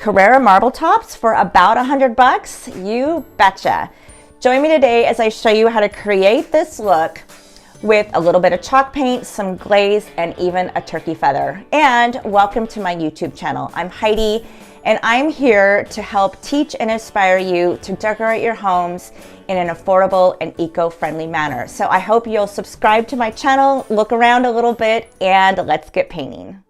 Carrera marble tops for about $100? You betcha. Join me today as I show you how to create this look with a little bit of chalk paint, some glaze, and even a turkey feather. And welcome to my YouTube channel. I'm Heidi, and I'm here to help teach and inspire you to decorate your homes in an affordable and eco-friendly manner. So I hope you'll subscribe to my channel, look around a little bit, and let's get painting.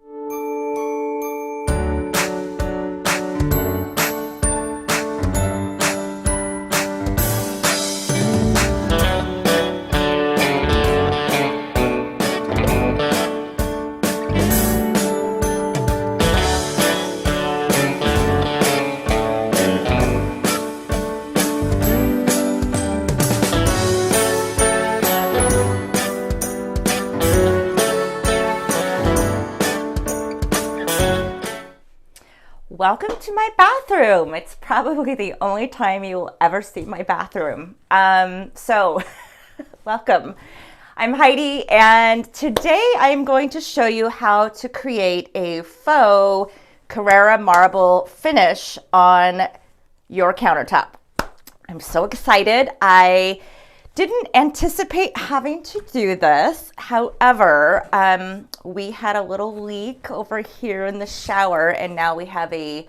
Welcome to my bathroom. It's probably the only time you will ever see my bathroom. Welcome. I'm Heidi, and today I'm going to show you how to create a faux Carrera marble finish on your countertop. I'm so excited. I didn't anticipate having to do this. However, we had a little leak over here in the shower, and now we have a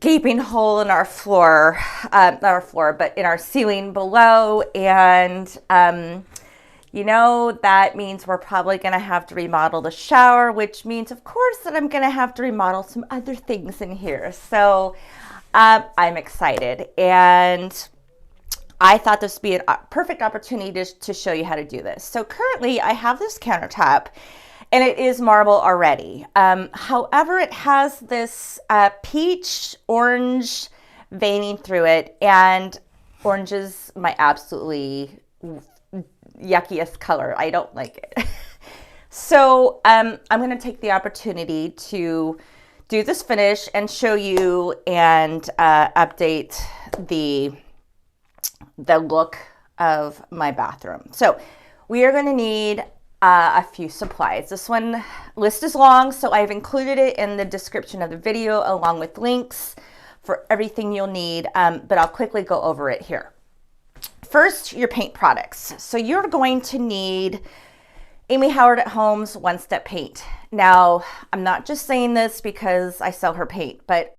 gaping hole in our floor, not our floor, but in our ceiling below. And, you know, that means we're probably going to have to remodel the shower, which means, of course, that I'm going to have to remodel some other things in here. So I'm excited. And I thought this would be a perfect opportunity to show you how to do this. So currently I have this countertop and it is marble already. However, it has this peach orange veining through it, and orange is my absolutely yuckiest color. I don't like it. So I'm going to take the opportunity to do this finish and show you and update the look of my bathroom. So we are going to need a few supplies. This one list is long, so I've included it in the description of the video along with links for everything you'll need, but I'll quickly go over it here. First, your paint products. So you're going to need Amy Howard at Home's One Step Paint. Now, I'm not just saying this because I sell her paint, but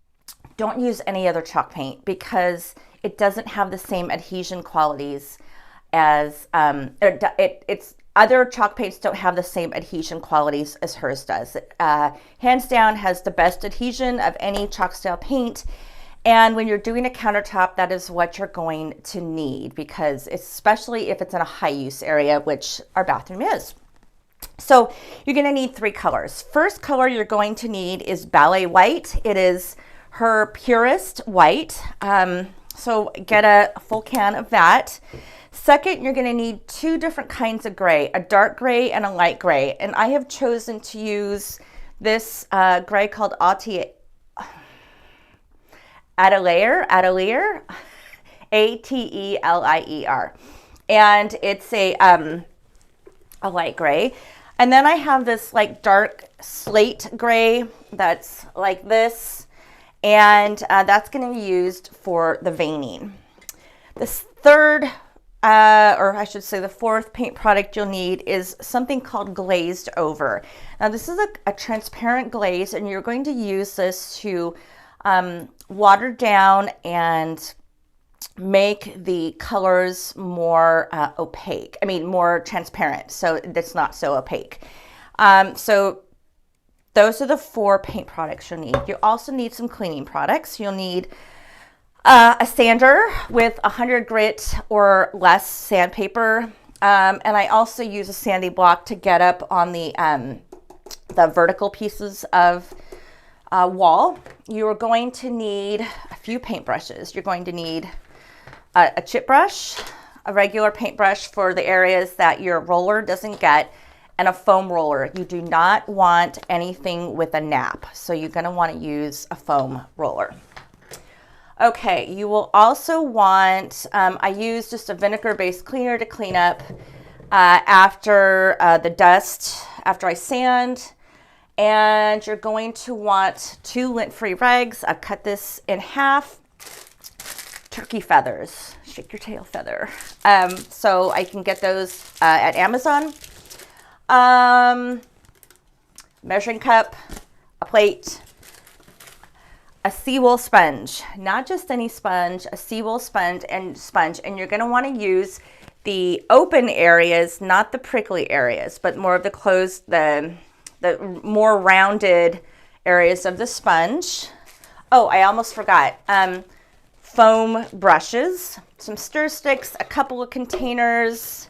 don't use any other chalk paint because it doesn't have the same adhesion qualities as other chalk paints don't have the same adhesion qualities as hers does. Hands down has the best adhesion of any chalk style paint. And when you're doing a countertop, that is what you're going to need, because especially if it's in a high use area, which our bathroom is. So you're going to need three colors. First color you're going to need is Ballet White. It is her purest white. So get a full can of that. Second, you're going to need two different kinds of gray, a dark gray and a light gray. And I have chosen to use this gray called Atelier, A-T-E-L-I-E-R. And it's a light gray. And then I have this like dark slate gray that's like this. And that's going to be used for the veining. This third, or I should say the fourth paint product you'll need is something called glazed over. Now this is a transparent glaze, and you're going to use this to water down and make the colors more opaque. I mean, more transparent, so it's not so opaque. So those are the four paint products you'll need. You also need some cleaning products. You'll need a sander with 100 grit or less sandpaper. And I also use a sanding block to get up on the vertical pieces of wall. You're going to need a few paintbrushes. You're going to need a chip brush, a regular paintbrush for the areas that your roller doesn't get, and a foam roller. You do not want anything with a nap, so you're going to want to use a foam roller. Okay, you will also want, I use just a vinegar-based cleaner to clean up after the dust, after I sand, And you're going to want 2 lint-free rags. I've cut this in half. Turkey feathers, shake your tail feather. So I can get those at Amazon. Measuring cup, a plate, a seawool sponge, not just any sponge, a seawool sponge, and you're going to want to use the open areas, not the prickly areas, but more of the closed, the more rounded areas of the sponge. Oh, I almost forgot. Foam brushes, some stir sticks, a couple of containers,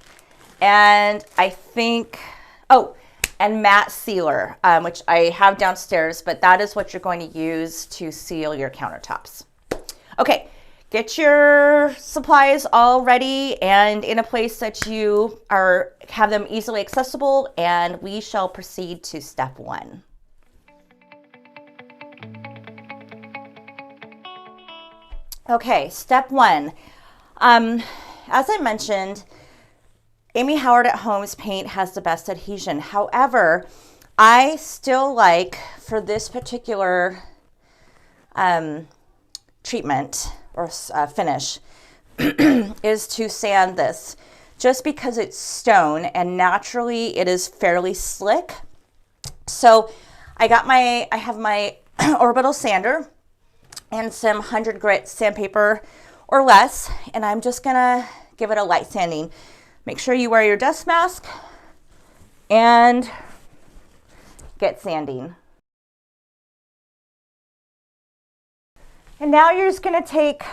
and I think, oh, and matte sealer, which I have downstairs, but that is what you're going to use to seal your countertops. Okay, get your supplies all ready and in a place that you have them easily accessible, and we shall proceed to step 1. Okay, step 1. As I mentioned, Amy Howard at Home's paint has the best adhesion. However, I still like, for this particular treatment or finish, is to sand this, just because it's stone and naturally it is fairly slick. So I have my orbital sander and some 100 grit sandpaper or less, and I'm just gonna give it a light sanding. Make sure you wear your dust mask and get sanding. And now you're just gonna take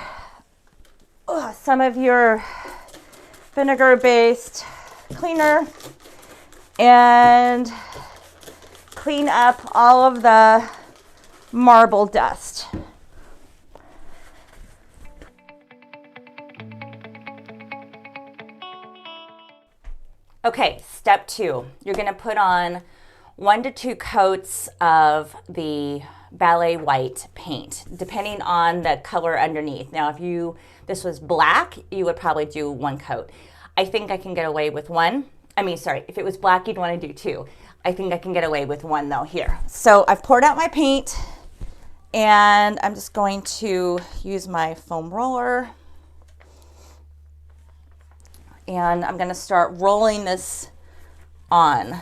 some of your vinegar-based cleaner and clean up all of the marble dust. Okay, step 2, you're gonna put on 1 to 2 coats of the ballet white paint, depending on the color underneath. Now, if this was black, you would probably do 1 coat. I think I can get away with 1. If it was black, you'd wanna do 2. I think I can get away with 1 though here. So I've poured out my paint, and I'm just going to use my foam roller. And I'm going to start rolling this on.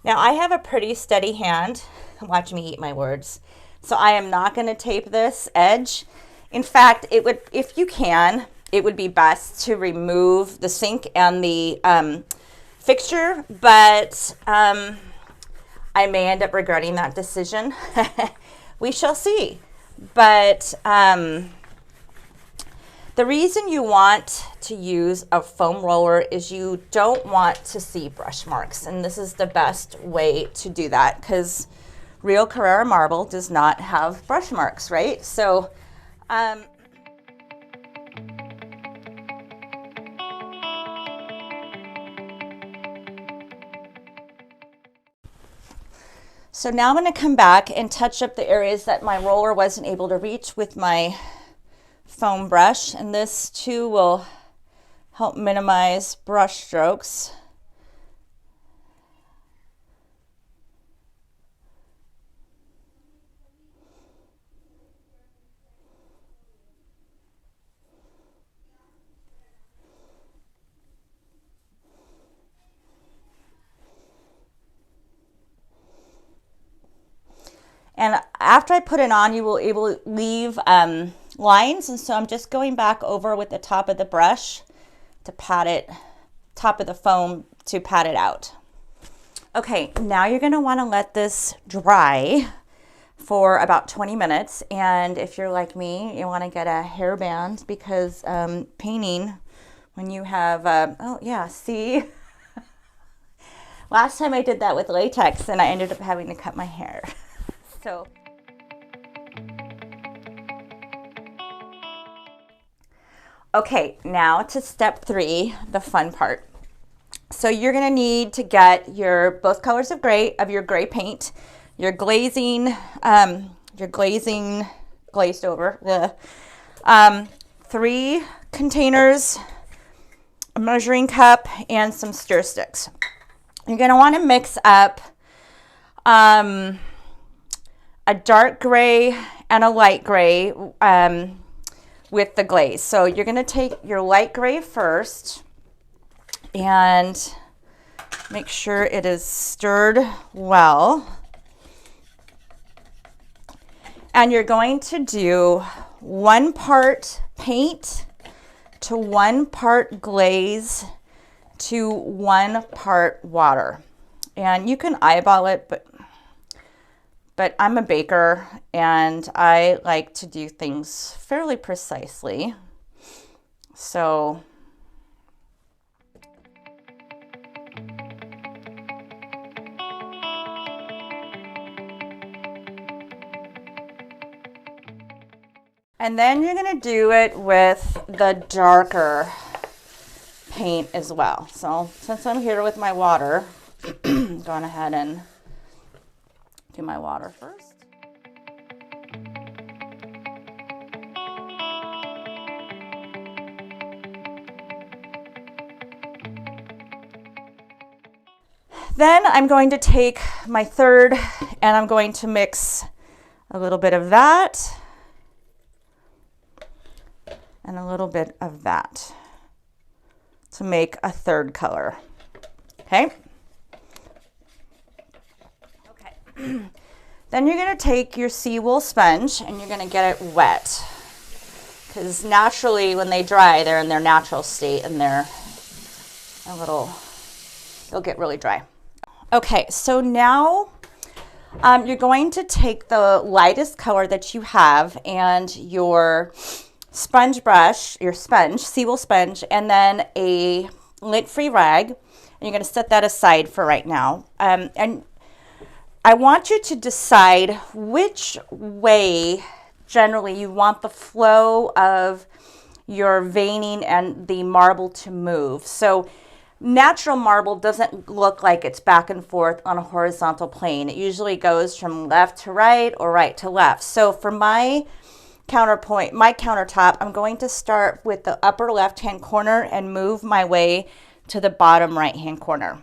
Now I have a pretty steady hand. Watch me eat my words. So I am not going to tape this edge. In fact, if you can, it would be best to remove the sink and the fixture, but I may end up regretting that decision. We shall see. But the reason you want to use a foam roller is you don't want to see brush marks. And this is the best way to do that, because real Carrera marble does not have brush marks, right? So, so now I'm going to come back and touch up the areas that my roller wasn't able to reach with my foam brush, and this too will help minimize brush strokes. And after I put it on, you will able to leave lines. And so I'm just going back over with the top of the brush to pat it, top of the foam to pat it out. Okay, now you're gonna wanna let this dry for about 20 minutes. And if you're like me, you wanna get a hairband, because painting, when you have, oh yeah, see? Last time I did that with latex and I ended up having to cut my hair. So, okay, now to step 3, the fun part. So you're gonna need to get both colors of your gray paint, your glazing glazed over, 3 containers a measuring cup, and some stir sticks. You're going to want to mix up a dark gray and a light gray with the glaze. So you're going to take your light gray first and make sure it is stirred well. And you're going to do 1 part paint to 1 part glaze to 1 part water. And you can eyeball it, but I'm a baker and I like to do things fairly precisely. So and then you're going to do it with the darker paint as well. So since I'm here with my water, I'm going ahead and do my water first. Then I'm going to take my third and I'm going to mix a little bit of that and a little bit of that to make a third color. Okay. Okay. Then you're going to take your seawool sponge and you're going to get it wet, because naturally when they dry, they're in their natural state and they'll get really dry. Okay, so now you're going to take the lightest color that you have and your sponge brush, your sponge, seawool sponge, and then a lint-free rag, and you're going to set that aside for right now. And I want you to decide which way generally you want the flow of your veining and the marble to move. So natural marble doesn't look like it's back and forth on a horizontal plane. It usually goes from left to right or right to left. So for my countertop, I'm going to start with the upper left-hand corner and move my way to the bottom right-hand corner.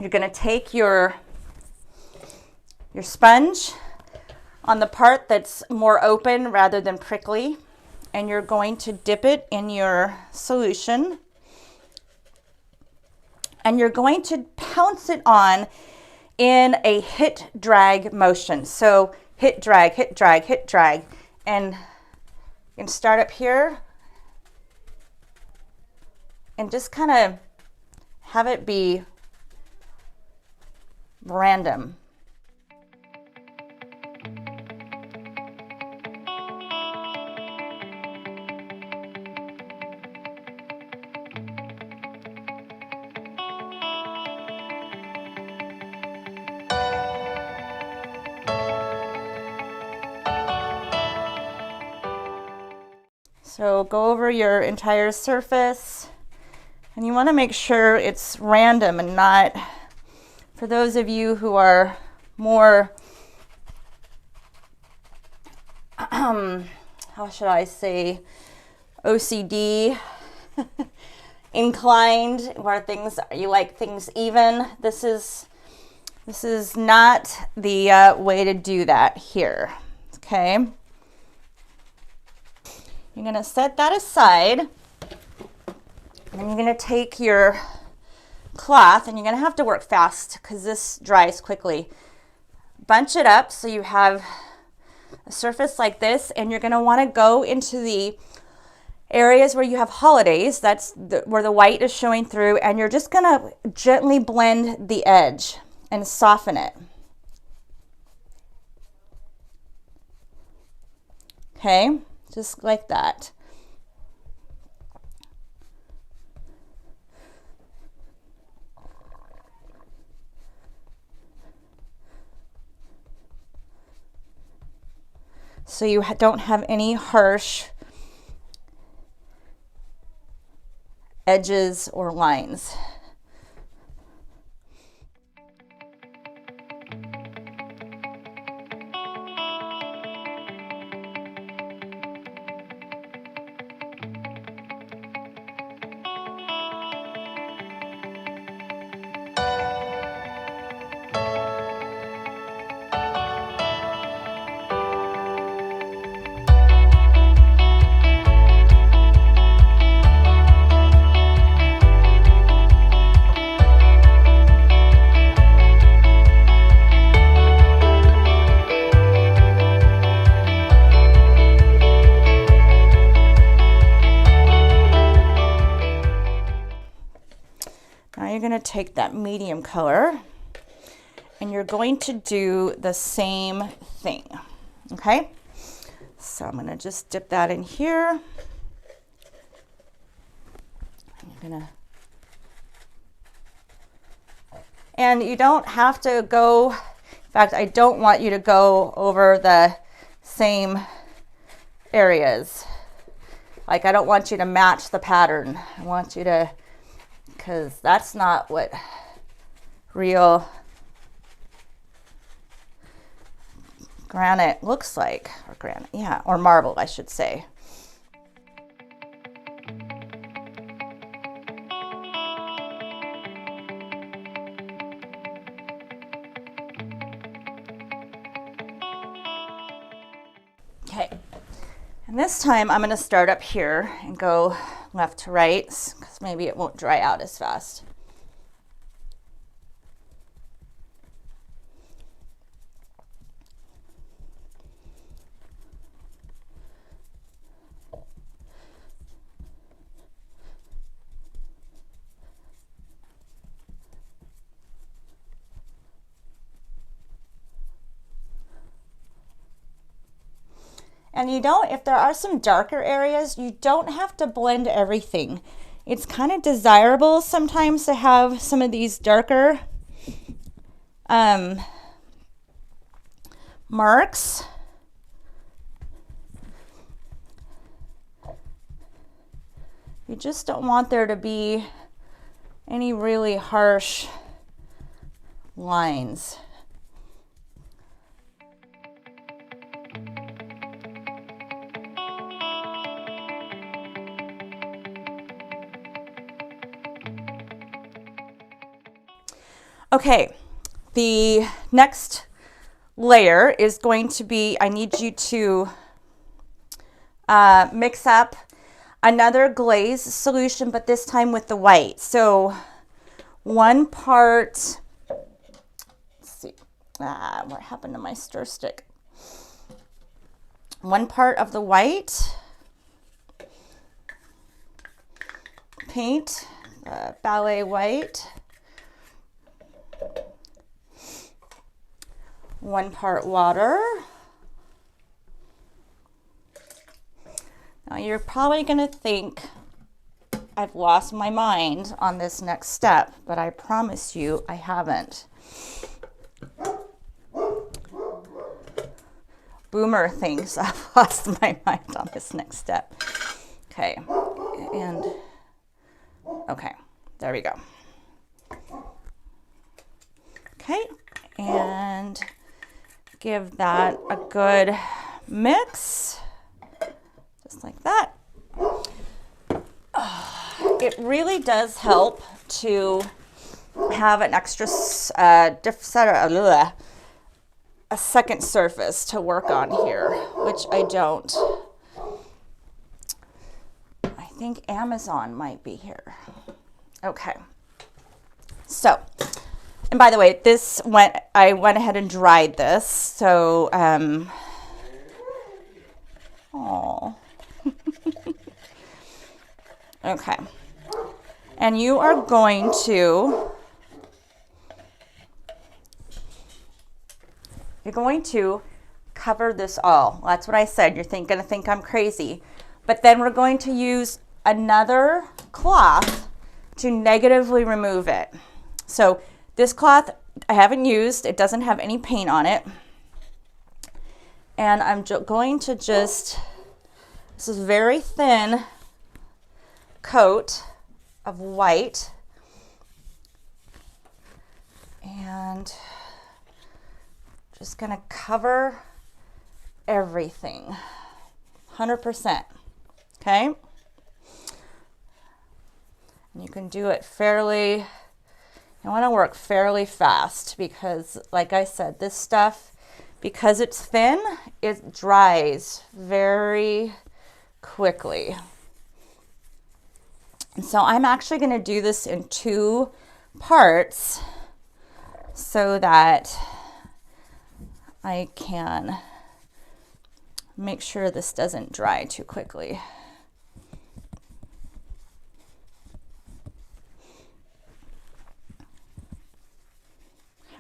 You're going to take your sponge on the part that's more open rather than prickly, and you're going to dip it in your solution, and you're going to pounce it on in a hit drag motion. So hit drag, hit drag, hit drag. And you can start up here and just kind of have it be random. So go over your entire surface, and you want to make sure it's random and not, for those of you who are more, how should I say, OCD inclined, where you like things even. This is not the way to do that here. Okay. You're going to set that aside, and then you're going to take your cloth, and you're going to have to work fast because this dries quickly. Bunch it up so you have a surface like this, and you're going to want to go into the areas where you have holidays. That's where the white is showing through, and you're just going to gently blend the edge and soften it. Okay. Just like that. So you don't have any harsh edges or lines. take that medium color and you're going to do the same thing, okay? So I'm gonna just dip that in here. And you don't have to go, in fact, I don't want you to go over the same areas. Like, I don't want you to match the pattern. I want you to, because that's not what real granite looks like, or granite, yeah, or marble, I should say. Okay, and this time I'm going to start up here and go left to right, because maybe it won't dry out as fast. And you don't, if there are some darker areas, you don't have to blend everything. It's kind of desirable sometimes to have some of these darker marks. You just don't want there to be any really harsh lines. Okay, the next layer is going to be, I need you to mix up another glaze solution, but this time with the white. So 1 part, let's see, what happened to my stir stick? 1 part of the white paint, ballet white. 1 part water. Now you're probably going to think I've lost my mind on this next step, but I promise you I haven't. Boomer thinks I've lost my mind on this next step. Okay, and okay, there we go. Okay, and give that a good mix, just like that. It really does help to have an extra a second surface to work on here, which I don't. I think Amazon might be here. Okay, so. And by the way, I went ahead and dried this, so, okay. And you are going to, cover this all. That's what I said. You're going to think I'm crazy. But then we're going to use another cloth to negatively remove it. So this cloth I haven't used, it doesn't have any paint on it. And I'm going to just, this is very thin coat of white. And just gonna cover everything, 100%, okay? And you can do it fairly, you want to work fairly fast because, like I said, this stuff, because it's thin, it dries very quickly. And so I'm actually going to do this in 2 parts so that I can make sure this doesn't dry too quickly.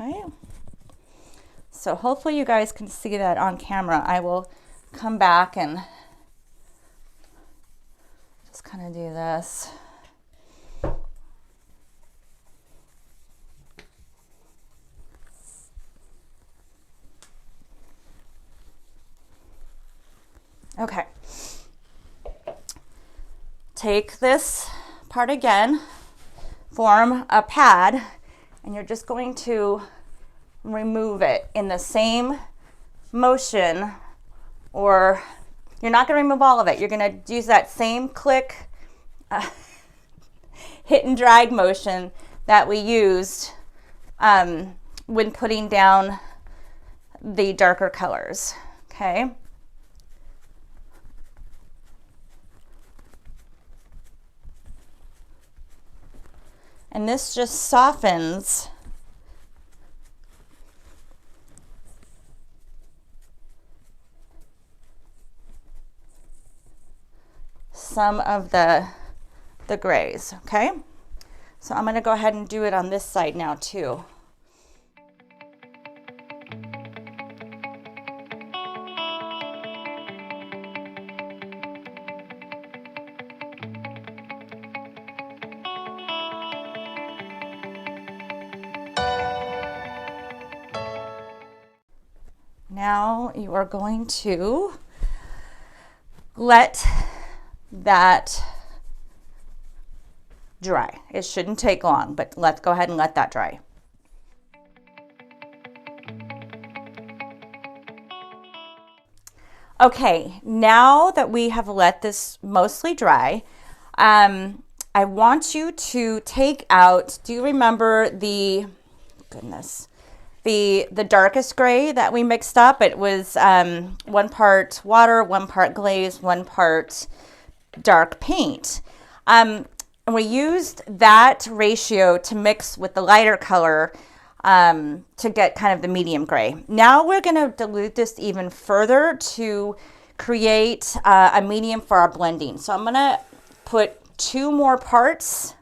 Okay. So hopefully you guys can see that on camera. I will come back and just kind of do this. Okay. Take this part again, form a pad, and you're just going to remove it in the same motion, or you're not going to remove all of it. You're going to use that same click, hit and drag motion that we used when putting down the darker colors. Okay. And this just softens some of the grays, okay? So I'm gonna go ahead and do it on this side now too. Now you are going to let that dry. It shouldn't take long, but let's go ahead and let that dry. Okay, now that we have let this mostly dry, I want you to take out, do you remember the darkest gray that we mixed up? It was 1 part water, 1 part glaze, 1 part dark paint. And we used that ratio to mix with the lighter color to get kind of the medium gray. Now we're going to dilute this even further to create a medium for our blending. So I'm going to put 2 more parts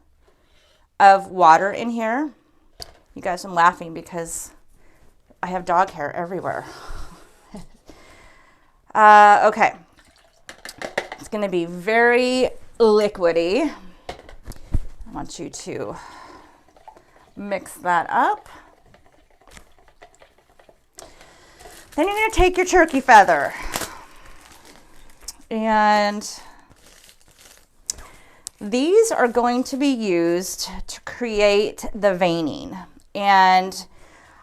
of water in here. You guys, I'm laughing because I have dog hair everywhere. Okay. It's going to be very liquidy. I want you to mix that up. Then you're going to take your turkey feather and these are going to be used to create the veining. And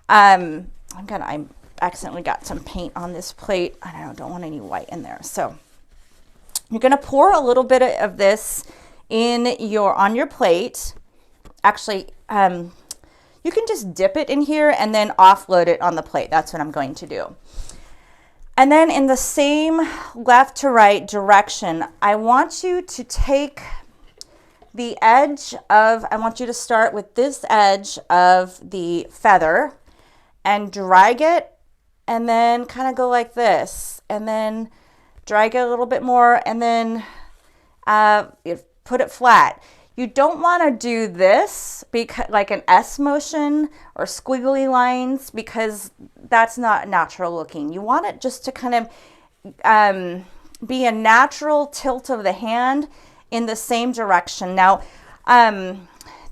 I accidentally got some paint on this plate. I don't want any white in there. So you're going to pour a little bit of this on your plate. Actually, you can just dip it in here and then offload it on the plate. That's what I'm going to do. And then in the same left to right direction, I want you to take the edge of, I want you to start with this edge of the feather and drag it and then kind of go like this and then drag it a little bit more and then put it flat. You don't want to do this because like an S motion or squiggly lines because that's not natural looking. You want it just to kind of be a natural tilt of the hand in the same direction. Now,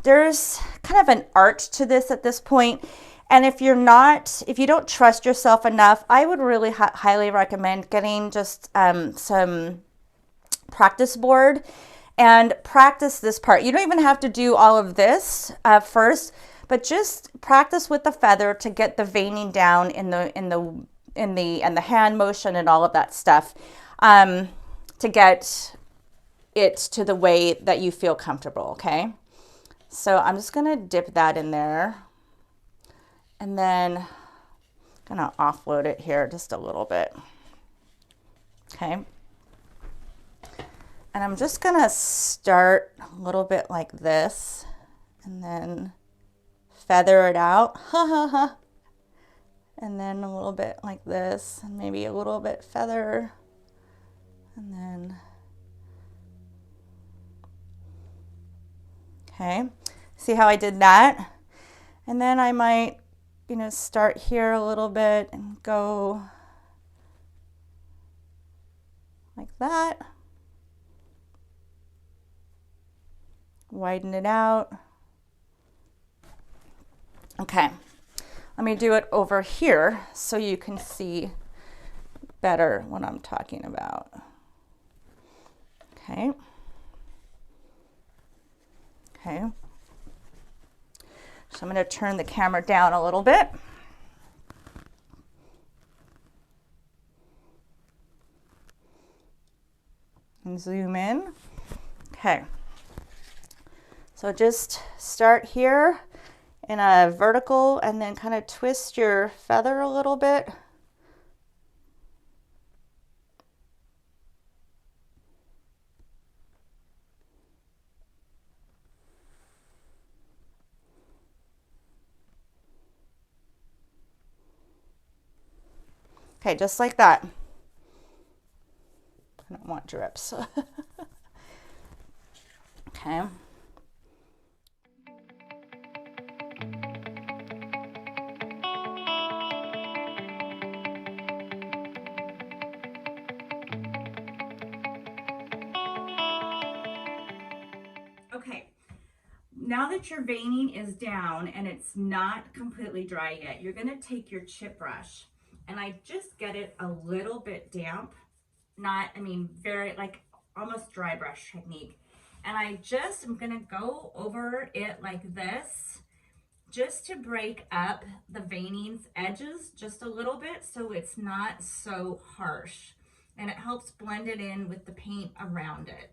there's kind of an art to this at this point. And if you don't trust yourself enough, I would really highly recommend getting just some practice board and practice this part. You don't even have to do all of this first, but just practice with the feather to get the veining down in the hand motion and all of that stuff to get it to the way that you feel comfortable, okay? So I'm just gonna dip that in there and then gonna offload it here just a little bit, okay? And I'm just gonna start a little bit like this and then feather it out, and then a little bit like this and maybe a little bit feather and then, okay, see how I did that? And then I might gonna start here a little bit and go like that. Widen it out. Okay, let me do it over here so you can see better what I'm talking about. Okay. Okay. So I'm going to turn the camera down a little bit. And zoom in. Okay. So just start here in a vertical and then kind of twist your feather a little bit. Okay, just like that. I don't want drips. Okay. Okay, now that your veining is down and it's not completely dry yet, you're gonna take your chip brush, and I just get it a little bit damp, not, I mean, very, like almost dry brush technique. And I just am gonna go over it like this, just to break up the veining's edges just a little bit so it's not so harsh. And it helps blend it in with the paint around it.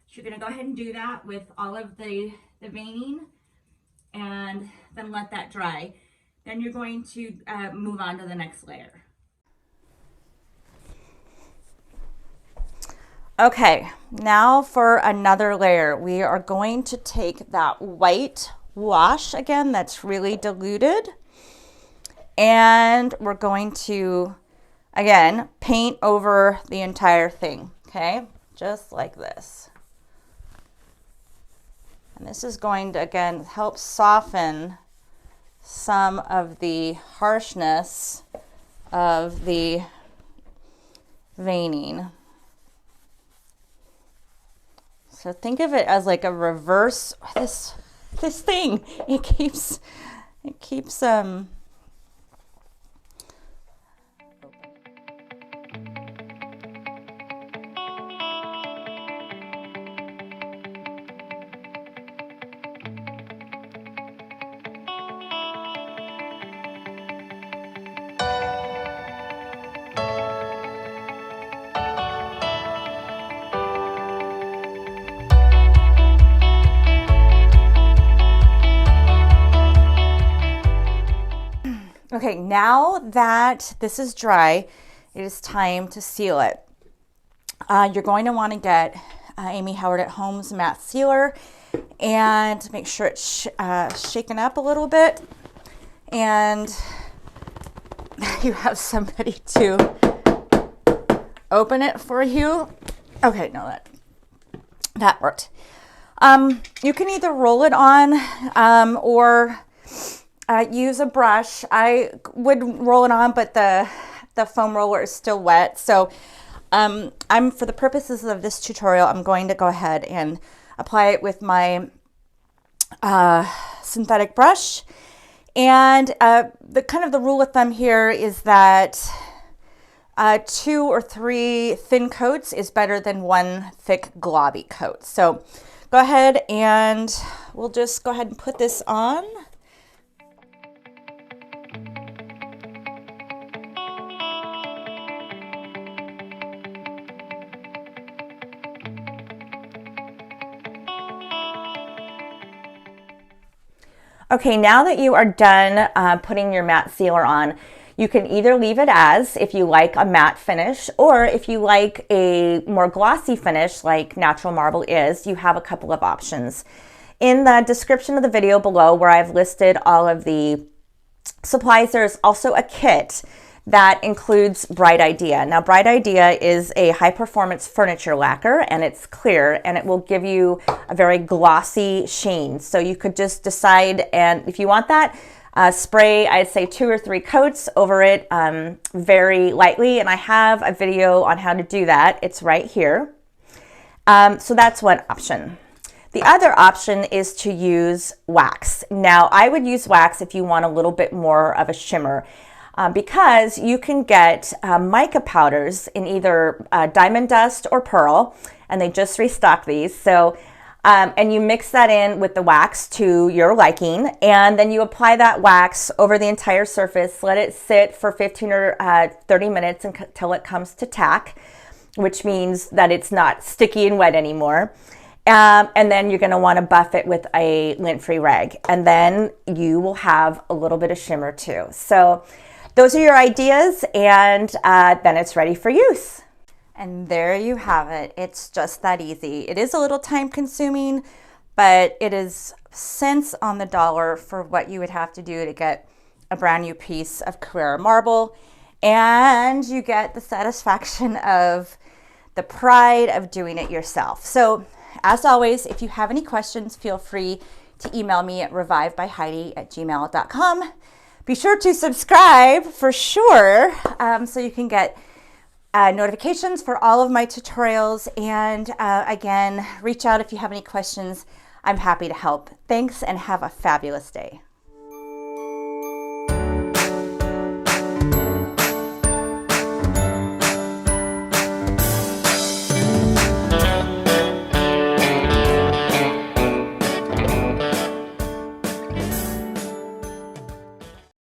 So you're gonna go ahead and do that with all of the veining and then let that dry. Then you're going to move on to the next layer. Okay, now for another layer, we are going to take that white wash again that's really diluted, and we're going to, again, paint over the entire thing, okay? Just like this. And this is going to, again, help soften some of the harshness of the veining. So think of it as like a reverse, this thing, it keeps okay, now that this is dry, it is time to seal it. You're going to want to get Amy Howard at Home's matte sealer and make sure it's shaken up a little bit, and you have somebody to open it for you. Okay, no, that worked. You can either roll it on or use a brush. I would roll it on, but the foam roller is still wet. So for the purposes of this tutorial, I'm going to go ahead and apply it with my synthetic brush. And the rule of thumb here is that 2 or 3 thin coats is better than 1 thick globby coat. So go ahead and we'll just go ahead and put this on. Okay, now that you are done putting your matte sealer on, you can either leave it as, if you like a matte finish, or if you like a more glossy finish like natural marble is, you have a couple of options. In the description of the video below, where I've listed all of the supplies, there's also a kit that includes Bright Idea. Now, Bright Idea is a high-performance furniture lacquer, and it's clear, and it will give you a very glossy sheen. So you could just decide, and if you want that, Spray, I'd say 2 or 3 coats over it very lightly, and I have a video on how to do that. It's right here. So that's one option. The other option is to use wax. Now, I would use wax if you want a little bit more of a shimmer, because you can get mica powders in either diamond dust or pearl, and they just restock these. So, and you mix that in with the wax to your liking, and then you apply that wax over the entire surface, let it sit for 15 or 30 minutes until it comes to tack, which means that it's not sticky and wet anymore. And then you're going to want to buff it with a lint-free rag, and then you will have a little bit of shimmer too. So those are your ideas, and then it's ready for use. And there you have it. It's just that easy. It is a little time consuming, but it is cents on the dollar for what you would have to do to get a brand new piece of Carrera marble, and you get the satisfaction of the pride of doing it yourself. So as always, if you have any questions, feel free to email me at revivebyheidi@gmail.com. Be sure to subscribe for sure, so you can get notifications for all of my tutorials. And again, reach out if you have any questions. I'm happy to help. Thanks, and have a fabulous day.